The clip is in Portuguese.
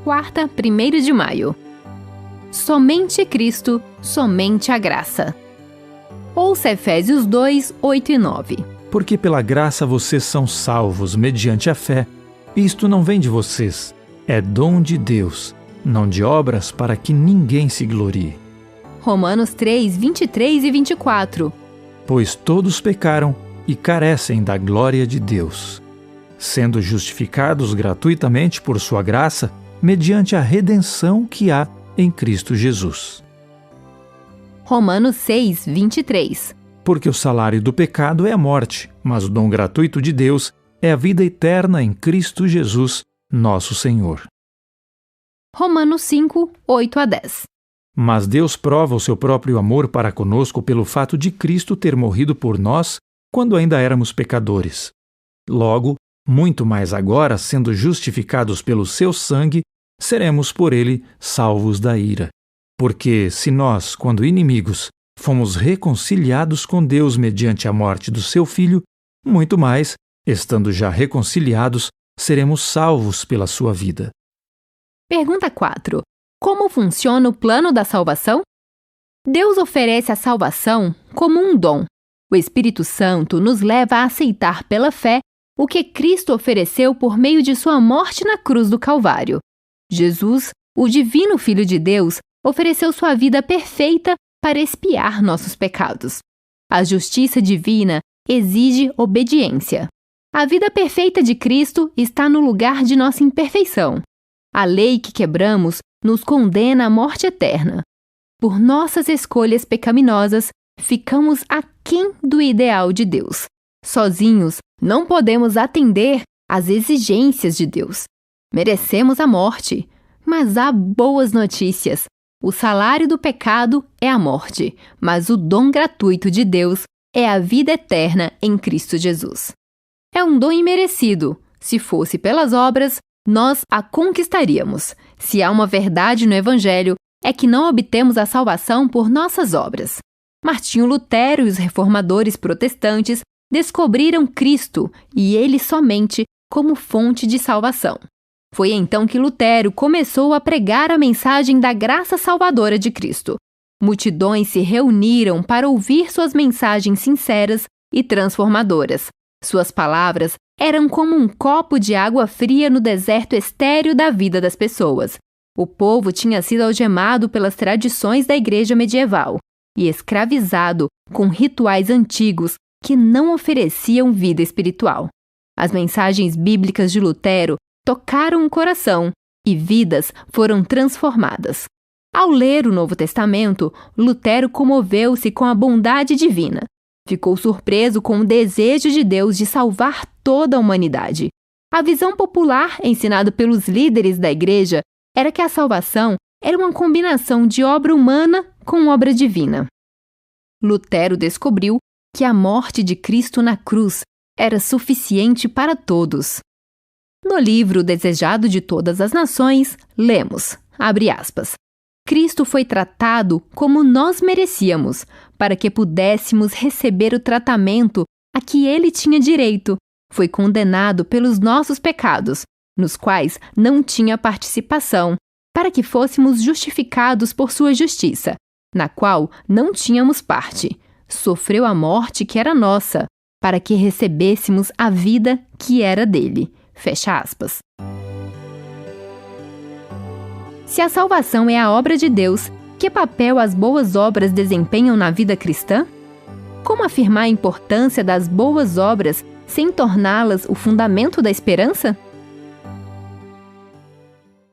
quarta, 1º de maio. Somente Cristo, somente a graça. Ouça Efésios 2, 8 e 9. Porque pela graça vocês são salvos mediante a fé. Isto não vem de vocês, é dom de Deus, não de obras para que ninguém se glorie. Romanos 3, 23 e 24. Pois todos pecaram e carecem da glória de Deus, sendo justificados gratuitamente por sua graça, mediante a redenção que há em Cristo Jesus. Romanos 6, 23. Porque o salário do pecado é a morte, mas o dom gratuito de Deus é a vida eterna em Cristo Jesus, nosso Senhor. Romanos 5, 8 a 10. Mas Deus prova o seu próprio amor para conosco pelo fato de Cristo ter morrido por nós quando ainda éramos pecadores. Logo, muito mais agora, sendo justificados pelo seu sangue, seremos por ele salvos da ira. Porque se nós, quando inimigos, fomos reconciliados com Deus mediante a morte do seu Filho, muito mais, estando já reconciliados, seremos salvos pela sua vida. Pergunta 4. Como funciona o plano da salvação? Deus oferece a salvação como um dom. O Espírito Santo nos leva a aceitar pela fé o que Cristo ofereceu por meio de sua morte na cruz do Calvário. Jesus, o divino Filho de Deus, ofereceu sua vida perfeita para expiar nossos pecados. A justiça divina exige obediência. A vida perfeita de Cristo está no lugar de nossa imperfeição. A lei que quebramos nos condena à morte eterna. Por nossas escolhas pecaminosas, ficamos aquém do ideal de Deus. Sozinhos, não podemos atender às exigências de Deus. Merecemos a morte, mas há boas notícias. O salário do pecado é a morte, mas o dom gratuito de Deus é a vida eterna em Cristo Jesus. É um dom imerecido. Se fosse pelas obras, nós a conquistaríamos. Se há uma verdade no Evangelho, é que não obtemos a salvação por nossas obras. Martinho Lutero e os reformadores protestantes descobriram Cristo e ele somente como fonte de salvação. Foi então que Lutero começou a pregar a mensagem da graça salvadora de Cristo. Multidões se reuniram para ouvir suas mensagens sinceras e transformadoras. Suas palavras eram como um copo de água fria no deserto estéril da vida das pessoas. O povo tinha sido algemado pelas tradições da igreja medieval e escravizado com rituais antigos que não ofereciam vida espiritual. As mensagens bíblicas de Lutero tocaram o coração e vidas foram transformadas. Ao ler o Novo Testamento, Lutero comoveu-se com a bondade divina. Ficou surpreso com o desejo de Deus de salvar toda a humanidade. A visão popular ensinada pelos líderes da igreja era que a salvação era uma combinação de obra humana com obra divina. Lutero descobriu que a morte de Cristo na cruz era suficiente para todos. No livro Desejado de Todas as Nações, lemos, abre aspas, Cristo foi tratado como nós merecíamos, para que pudéssemos receber o tratamento a que ele tinha direito. Foi condenado pelos nossos pecados, nos quais não tinha participação, para que fôssemos justificados por sua justiça, na qual não tínhamos parte. Sofreu a morte que era nossa, para que recebêssemos a vida que era dele. Fecha aspas. Se a salvação é a obra de Deus, que papel as boas obras desempenham na vida cristã? Como afirmar a importância das boas obras sem torná-las o fundamento da esperança?